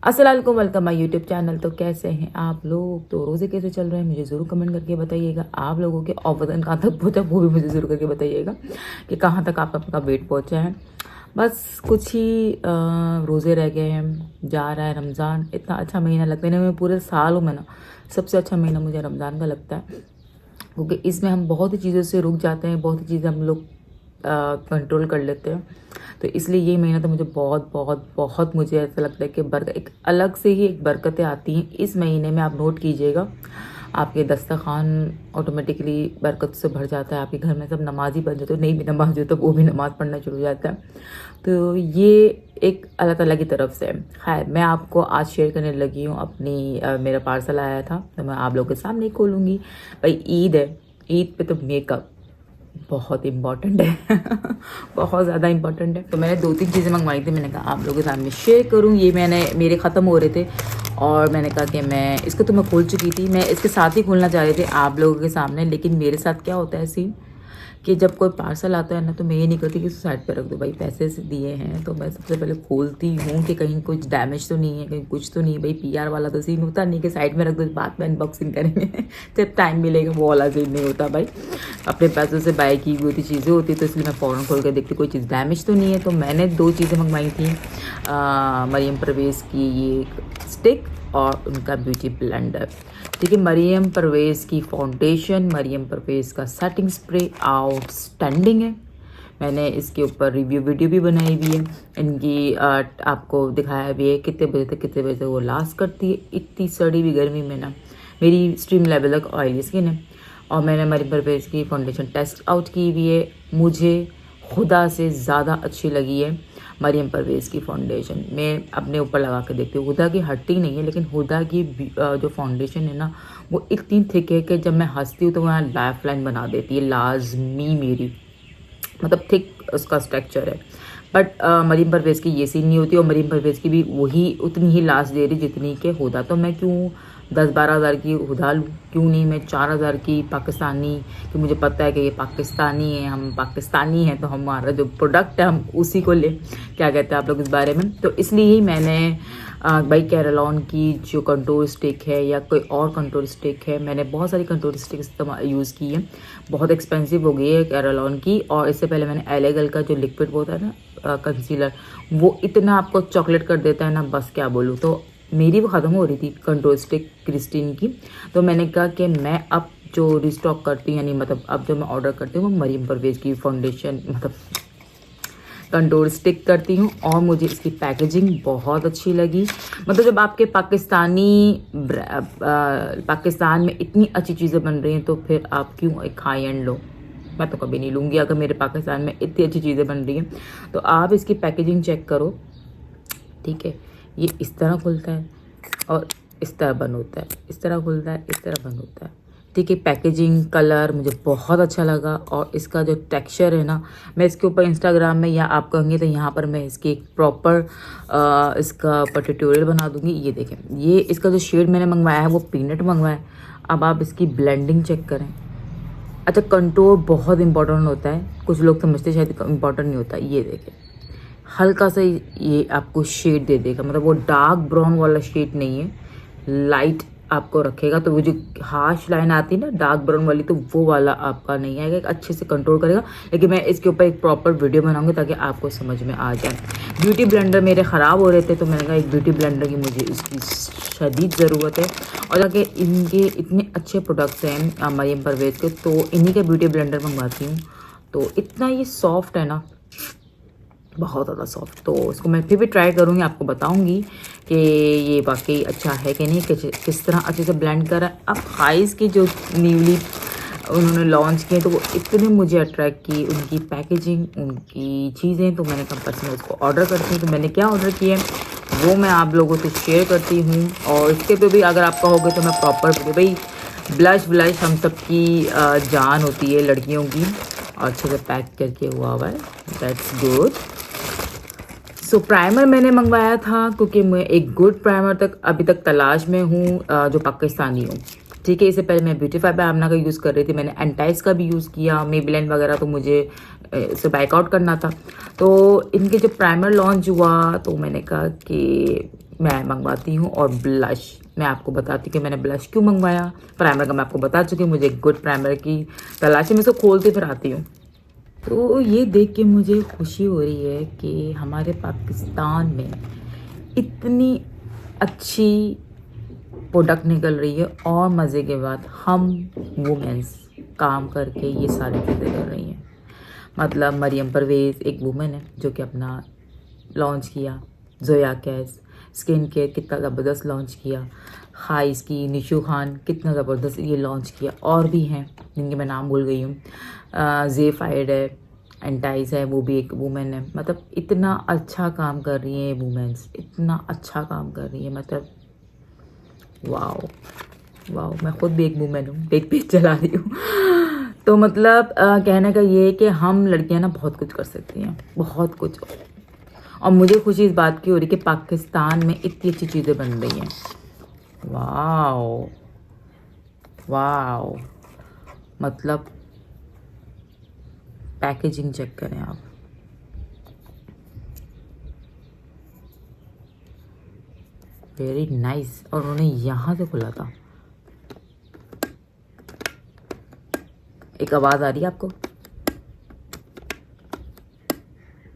अस्सलाम वालेकुम, welcome my YouTube channel. तो कैसे हैं आप लोग? तो रोज़े कैसे चल रहे हैं मुझे ज़रूर कमेंट करके बताइएगा। आप लोगों के और वज़न कहाँ तक पहुँचा वो भी मुझे ज़रूर करके बताइएगा कि कहाँ तक आपका वेट पहुँचा है। बस कुछ ही रोज़े रह गए हैं, जा रहा है रमज़ान। इतना अच्छा महीना लगता है ना, मैं पूरे सालों में ना सबसे अच्छा महीना मुझे रमज़ान का लगता है, क्योंकि इसमें हम बहुत ही चीज़ों से रुक जाते हैं, बहुत ही चीज़ें हम लोग कंट्रोल कर लेते हैं। तो इसलिए ये महीना तो मुझे बहुत बहुत बहुत मुझे ऐसा लगता है कि एक अलग से ही एक बरकतें आती हैं इस महीने में। आप नोट कीजिएगा, आपके दस्तरखान ऑटोमेटिकली बरकत से भर जाता है। आपके घर में सब नमाज़ी बन जाते हो, नहीं भी नमाज हो तो वो भी नमाज़ पढ़ना शुरू हो जाता है। तो ये एक अल्लाह ताला की तरफ से है। खैर, मैं आपको आज शेयर करने लगी हूँ अपनी मेरा पार्सल आया था तो मैं आप लोगों के सामने ही खोलूँगी। भाई ईद है, ईद पे तो मेकअप बहुत इम्पॉर्टेंट है बहुत ज़्यादा इम्पॉर्टेंट है। तो मैंने 2-3 चीज़ें मंगवाई थी, मैंने कहा आप लोगों के सामने शेयर करूँ। ये मेरे ख़त्म हो रहे थे और मैंने कहा कि इसको तो मैं खोल चुकी थी, मैं इसके साथ ही खोलना चाह रही थी आप लोगों के सामने। लेकिन मेरे साथ क्या होता है सीन कि जब कोई पार्सल आता है ना, तो मैं ये नहीं करती कि साइड पे रख दो। भाई पैसे से दिए हैं तो मैं सबसे पहले खोलती हूँ कि कहीं कुछ डैमेज तो नहीं है, कहीं कुछ तो नहीं है। भाई पीआर वाला तो सीन होता नहीं कि साइड में रख दो, बाद में अनबॉक्सिंग करेंगे जब टाइम मिलेगा, वो वाला सीन नहीं होता। भाई अपने पैसों से बाय की हुई होती चीज़ें होती, तो इसलिए मैं फ़ौरन खोल कर देखती कोई चीज़ डैमेज तो नहीं है। तो मैंने 2 चीज़ें मंगवाई थी, मरियम परवेज़ की ये स्टिक और उनका ब्यूटी ब्लेंडर। ठीक है, मरियम परवेज़ की फाउंडेशन, मरियम परवेज़ का सेटिंग स्प्रे आउटस्टैंडिंग है। मैंने इसके ऊपर रिव्यू वीडियो भी बनाई हुई है, इनकी आपको दिखाया भी है कितने बजे तक वो लास्ट करती है। इतनी सड़ी हुई गर्मी में ना मेरी स्ट्रीम लेवल तक ऑयली स्किन है। और मैंने मरियम परवेज़ की फाउंडेशन टेस्ट आउट की हुई है, मुझे खुदा से ज़्यादा अच्छी लगी है मरियम परवेज़ की फाउंडेशन। मैं अपने ऊपर लगा के देखती हूँ, हुदा की हटती नहीं है, लेकिन हुदा की जो फाउंडेशन है ना वो इतनी थिक है कि जब मैं हंसती हूँ तो वहाँ लाइफ लाइन बना देती है लाजमी मेरी, मतलब थिक उसका स्ट्रक्चर है। बट मरियम परवेज़ की ये सीन नहीं होती, और मरियम परवेज़ की भी वही उतनी ही लास्ट दे रही जितनी के हुदा। तो मैं क्यों 10-12 हज़ार की हुदा लूँ, क्यों नहीं मैं 4,000 की पाकिस्तानी, कि मुझे पता है कि ये पाकिस्तानी है, हम पाकिस्तानी हैं तो हमारा जो प्रोडक्ट है हम उसी को ले। क्या कहते हैं आप लोग इस बारे में? तो इसलिए ही मैंने भाई कैरलॉन की जो कंट्रोल स्टिक है या कोई और कंट्रोल स्टिक है, मैंने बहुत सारी कंट्रोल स्टिक इस्तेमाल यूज़ की है। बहुत एक्सपेंसिव हो गई है कैरलॉन की। और इससे पहले मैंने एलेगल का जो लिक्विड होता है ना कंसीलर, वो इतना आपको चॉकलेट कर देता है ना, बस क्या बोलूँ। तो मेरी वो ख़त्म हो रही थी कंट्रोल स्टिक क्रिस्टीन की, तो मैंने कहा कि मैं अब जो रिस्टॉक करती हूँ, यानी मतलब अब जो मैं ऑर्डर करती हूँ वो मरियम परवेज़ की फाउंडेशन मतलब कंट्रोल स्टिक करती हूँ। और मुझे इसकी पैकेजिंग बहुत अच्छी लगी। मतलब जब आपके पाकिस्तान में इतनी अच्छी चीज़ें बन रही हैं तो फिर आप क्यों एक हाई एंड लो? मैं तो कभी नहीं लूँगी अगर मेरे पाकिस्तान में इतनी अच्छी चीज़ें बन रही हैं। तो आप इसकी पैकेजिंग चेक करो, ठीक है। ये इस तरह खुलता है और इस तरह बंद होता है, इस तरह खुलता है, इस तरह बंद होता है, ठीक है। पैकेजिंग कलर मुझे बहुत अच्छा लगा, और इसका जो टेक्सचर है ना, मैं इसके ऊपर इंस्टाग्राम में या आप कहेंगे तो यहाँ पर मैं इसकी एक प्रॉपर इसका ट्यूटोरियल बना दूँगी। ये देखें, ये इसका जो शेड मैंने मंगवाया है वो पीनट मंगवाया है। अब आप इसकी ब्लेंडिंग चेक करें। अच्छा, कंटूर बहुत इंपॉर्टेंट होता है, कुछ लोग समझते शायद इंपॉर्टेंट नहीं होता। ये देखें, हल्का सा ये आपको शेड दे देगा, मतलब वो डार्क ब्राउन वाला शेड नहीं है, लाइट आपको रखेगा। तो वो जो हार्श लाइन आती है ना डार्क ब्राउन वाली, तो वो वाला आपका नहीं आएगा, एक अच्छे से कंट्रोल करेगा। लेकिन मैं इसके ऊपर एक प्रॉपर वीडियो बनाऊंगी ताकि आपको समझ में आ जाए। ब्यूटी ब्लेंडर मेरे ख़राब हो रहे थे तो मैंने कहा एक ब्यूटी ब्लेंडर की मुझे इसकी शदीद ज़रूरत है। और अगर इनके इतने अच्छे प्रोडक्ट्स हैं मरियम परवेज़ के, तो इन्हीं का ब्यूटी ब्लेंडर मंगवाती हूँ। तो इतना ये सॉफ्ट है ना, बहुत ज़्यादा सॉफ्ट। तो इसको मैं फिर भी ट्राई करूँगी, आपको बताऊँगी कि ये वाकई अच्छा है कि नहीं, किस तरह अच्छे से ब्लेंड कर रहा है। अब हाइज़ की जो न्यूली उन्होंने लॉन्च किए तो वो इतने मुझे अट्रैक्ट की, उनकी पैकेजिंग, उनकी चीज़ें। तो मैंने कहा बस मैं उसको ऑर्डर करती हूँ। तो मैंने क्या ऑर्डर किया है वो मैं आप लोगों से शेयर करती हूँ। और इसके पे भी अगर आप कहोगे तो मैं प्रॉपर, भाई ब्लश हम सबकी जान होती है लड़कियों की, और अच्छे से पैक करके हुआ है, दैट्स गुड। सो प्राइमर मैंने मंगवाया था क्योंकि मैं एक गुड प्राइमर तक अभी तक तलाश में हूँ जो पाकिस्तानी हूँ, ठीक है। इससे पहले मैं ब्यूटीफाई बाय आमना का यूज़ कर रही थी, मैंने एंटाइस का भी यूज़ किया, मेबेलिन वगैरह, तो मुझे इसे बैकआउट करना था। तो इनके जब प्राइमर लॉन्च हुआ तो मैंने कहा कि मैं मंगवाती हूँ। और ब्लश मैं आपको बताती हूँ कि मैंने ब्लश क्यों मंगवाया। प्राइमर का मैं आपको बता चुकी हूँ, मुझे गुड प्राइमर की तलाश है, मैं इसको खोलते फिर आती हूँ। तो ये देख के मुझे खुशी हो रही है कि हमारे पाकिस्तान में इतनी अच्छी प्रोडक्ट निकल रही है और मज़े के बाद हम वुमेन्स काम करके ये सारी चीज़ें कर रही हैं। मतलब मरियम परवेज़ एक वुमेन है जो कि अपना लॉन्च किया, जोया कैस स्किन केयर कितना ज़बरदस्त लॉन्च किया, हाइस की निशू खान कितना ज़बरदस्त ये लॉन्च किया, और भी हैं जिनके मैं नाम भूल गई हूँ। ज़ेफाइड है, एंटाइज है, वो भी एक वुमेन है। मतलब इतना अच्छा काम कर रही है वुमेन्स, इतना अच्छा काम कर रही है, मतलब वाओ वाओ। मैं खुद भी एक वुमेन हूँ, एक पेज चला रही हूँ। तो मतलब कहने का ये है कि हम लड़कियां ना बहुत कुछ कर सकती हैं, बहुत कुछ। और मुझे खुशी इस बात की हो रही कि पाकिस्तान में इतनी अच्छी चीज़ें बन रही हैं। वाओ वाओ, मतलब पैकेजिंग चेक करें आप, वेरी नाइस। और उन्होंने यहाँ से खुला था। एक आवाज़ आ रही है आपको,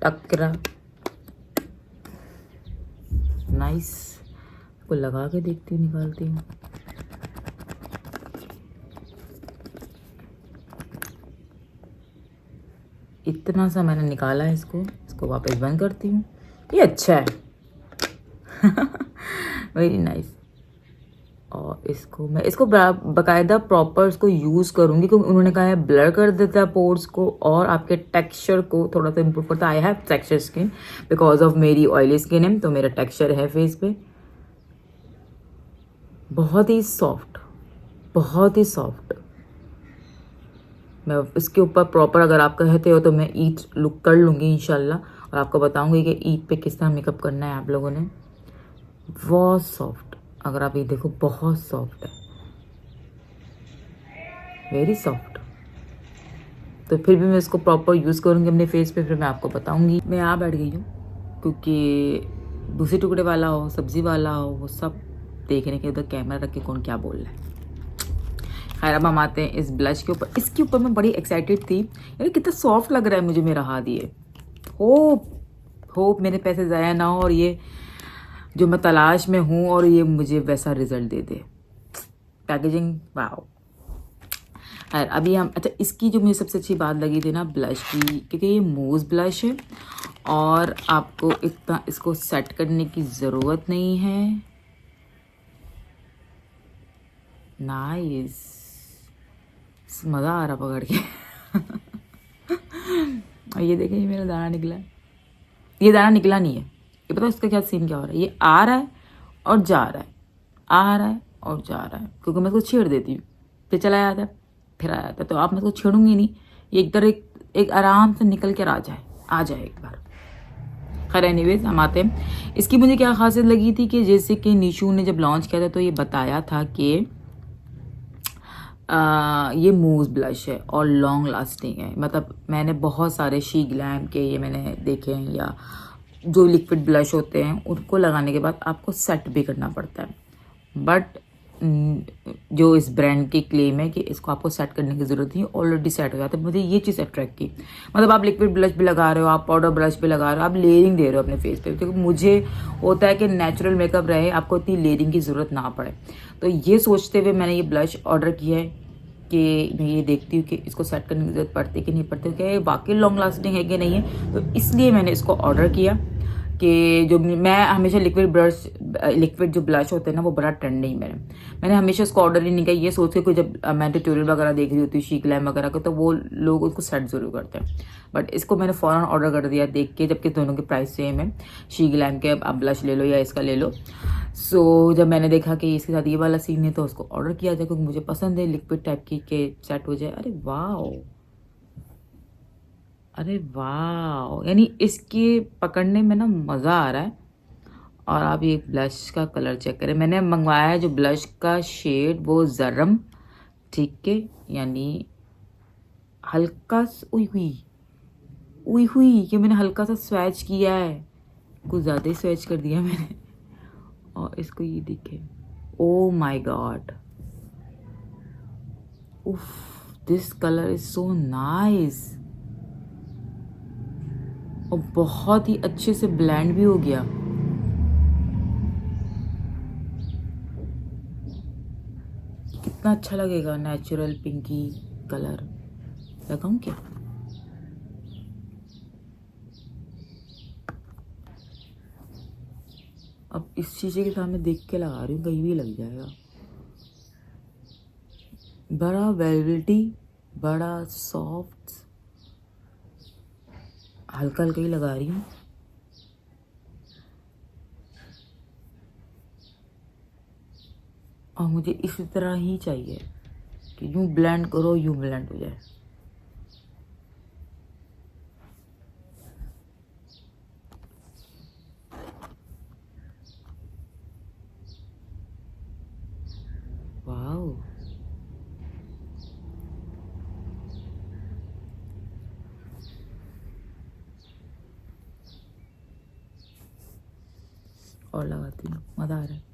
टकरा, नाइस। को लगा के देखती हूँ, निकालती हूँ। इतना सा मैंने निकाला है, इसको वापस बंद करती हूँ। ये अच्छा है। Very nice. और इसको बाकायदा प्रॉपर इसको यूज़ करूँगी, क्योंकि उन्होंने कहा है ब्लर कर देता है पोर्स को और आपके टेक्सचर को थोड़ा सा इम्प्रूव करता है। I have texture skin because of मेरी ऑयली स्किन है, तो मेरा टेक्सचर है फेस पे बहुत ही सॉफ्ट, बहुत ही सॉफ्ट। मैं इसके ऊपर प्रॉपर अगर आप कहते हो तो मैं ईद लुक कर लूँगी इंशाल्लाह, और आपको बताऊँगी कि ईद पे किस तरह मेकअप करना है आप लोगों ने। बहुत सॉफ्ट, अगर आप ये देखो बहुत सॉफ्ट है, वेरी सॉफ्ट। तो फिर भी मैं इसको प्रॉपर यूज़ करूँगी अपने फेस पे, फिर मैं आपको बताऊँगी। मैं यहाँ बैठ गई हूँ क्योंकि दूसरे टुकड़े वाला हो, सब्जी वाला हो, वो सब देखने के, उधर कैमरा रख के कौन क्या बोल रहा है। खैर अब हम आते हैं इस ब्लश के ऊपर। इसके ऊपर मैं बड़ी एक्साइटेड थी, यार कितना सॉफ्ट लग रहा है मुझे मेरा हाथ ये। होप मेरे पैसे ज़ाया ना हो और ये जो मैं तलाश में हूँ और ये मुझे वैसा रिजल्ट दे दे। Packaging wow. खैर अभी हम, अच्छा इसकी जो मुझे सबसे अच्छी बात लगी थी ना ब्लश की, क्योंकि ये मूव ब्लश है और आपको इतना इसको सेट करने की ज़रूरत नहीं है। नाइस, मज़ा आ रहा पकड़ के। और ये देखें, ये मेरा दाना निकला है। ये दाना निकला नहीं है, ये पता है इसका क्या सीन क्या हो रहा है। ये आ रहा है और जा रहा है, आ रहा है और जा रहा है, क्योंकि मैं इसको छेड़ देती हूँ, फिर चला जाता है, फिर आ जाता है। तो आप मैं इसको छेड़ूंगी नहीं, ये एक आराम से निकल कर आ जाए एक बार। खैर एनीवेज हम आते हैं। इसकी मुझे क्या खासियत लगी थी कि जैसे कि निशू ने जब लॉन्च किया था तो ये बताया था कि ये मूव ब्लश है और लॉन्ग लास्टिंग है। मतलब मैंने बहुत सारे शी ग्लैम के ये मैंने देखे हैं, या जो लिक्विड ब्लश होते हैं उनको लगाने के बाद आपको सेट भी करना पड़ता है, बट जो इस ब्रांड की क्लेम है कि इसको आपको सेट करने की ज़रूरत नहीं, ऑलरेडी सेट हो जाता है। मुझे ये चीज़ अट्रैक्ट की। मतलब आप लिक्विड ब्लश भी लगा रहे हो, आप पाउडर ब्लश भी लगा रहे हो, आप लेयरिंग दे रहे हो अपने फेस पे, क्योंकि मुझे होता है कि नेचुरल मेकअप रहे, आपको इतनी लेयरिंग की ज़रूरत ना पड़े। तो ये सोचते हुए मैंने ये ब्लश ऑर्डर किया है कि मैं ये देखती हूँ कि इसको सेट करने की ज़रूरत पड़ती है कि नहीं पड़ती, कि वाकई लॉन्ग लास्टिंग है कि नहीं है। तो इसलिए मैंने इसको ऑर्डर किया कि जो मैं हमेशा लिक्विड जो ब्लश होते हैं ना वो बड़ा ट्रेंडिंग मैंने हमेशा उसको ऑर्डर ही नहीं किया, ये सोच के कोई जब मैं ट्यूटोरियल वगैरह देख रही होती हूँ शी ग्लैम वगैरह का, तो वो लोग उसको सेट जरूर करते हैं, बट इसको मैंने फ़ौरन ऑर्डर कर दिया देख के, जबकि दोनों के प्राइस सेम है। शी ग्लैम के आप ब्लश ले लो या इसका ले लो। सो जब मैंने देखा कि इसके साथ ये वाला सीन है तो उसको ऑर्डर किया जाए, क्योंकि मुझे पसंद है लिक्विड टाइप की के सेट हो जाए। अरे वाह, अरे वाह, यानी इसके पकड़ने में ना मज़ा आ रहा है। और आप ये ब्लश का कलर चेक करें, मैंने मंगवाया है जो ब्लश का शेड वो जरम, ठीक है, यानी हल्का उई हुई कि मैंने हल्का सा स्वैच किया है, कुछ ज़्यादा ही स्वैच कर दिया मैंने। और इसको ये दिखे। ओ माय गॉड, उफ, this colour is so nice. और बहुत ही अच्छे से ब्लेंड भी हो गया। कितना अच्छा लगेगा नेचुरल पिंकी कलर। लगाऊं क्या? अब इस शीशे के सामने देख के लगा रही हूँ, कहीं भी लग जाएगा। बड़ा वेलवेटी, बड़ा सॉफ्ट, हल्का हल्का ही लगा रही हूँ। और मुझे इसी तरह ही चाहिए कि यूं ब्लेंड करो, यूं ब्लेंड हो जाए। वाओ, और लगाती हूँ, मज़ा आ रहा है।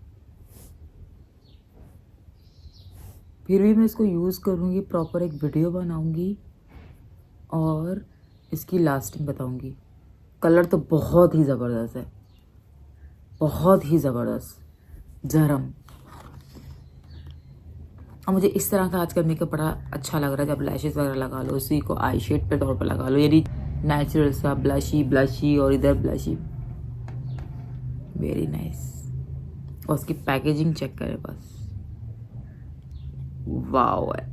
फिर भी मैं इसको यूज़ करूँगी, प्रॉपर एक वीडियो बनाऊँगी और इसकी लास्टिंग बताऊँगी। कलर तो बहुत ही ज़बरदस्त है, बहुत ही ज़बरदस्त, जरम। और मुझे इस तरह का आजकल मेकअप बड़ा अच्छा लग रहा है। जब लैशेस वगैरह लगा लो, उसी को आई शेड पे तौर पर लगा लो, यानी नेचुरल सा ब्लशी ब्लशी और इधर ब्लशी, वेरी नाइस। और उसकी पैकेजिंग चेक करें बस, वाओ है।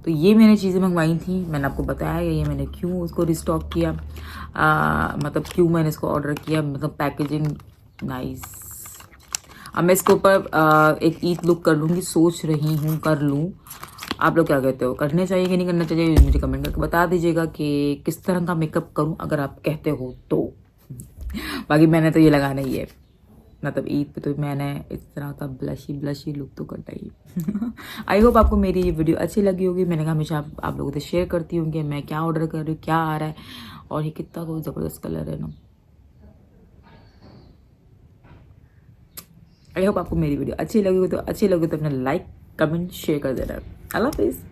तो ये मैंने चीज़ें मंगवाई थी, मैंने आपको बताया ये मैंने क्यों उसको रिस्टॉक किया, मतलब क्यों मैंने इसको ऑर्डर किया, मतलब पैकेजिंग नाइस। अब मैं इसके ऊपर एक ईद लुक कर लूँगी, सोच रही हूँ कर लूँ। आप लोग क्या कहते हो, करने चाहिए कि नहीं करना चाहिए, मुझे कमेंट करके बता दीजिएगा कि किस तरह का मेकअप करूँ, अगर आप कहते हो तो। बाकी मैंने तो ये लगाना ही है, मतलब ईद पे तो मैंने इस तरह का ब्लशी ब्लशी लुक तो करता ही। आई होप आपको मेरी ये वीडियो अच्छी लगी होगी। मैंने कहा हमेशा आप लोगों से शेयर करती हूँ कि मैं क्या ऑर्डर कर रही हूँ, क्या आ रहा है, और ये कितना कोई ज़बरदस्त कलर है ना। आई होप आपको मेरी वीडियो अच्छी लगी हो, तो अच्छी लगी तो अपना लाइक कमेंट शेयर कर देना। अल्लाह हाफिज़।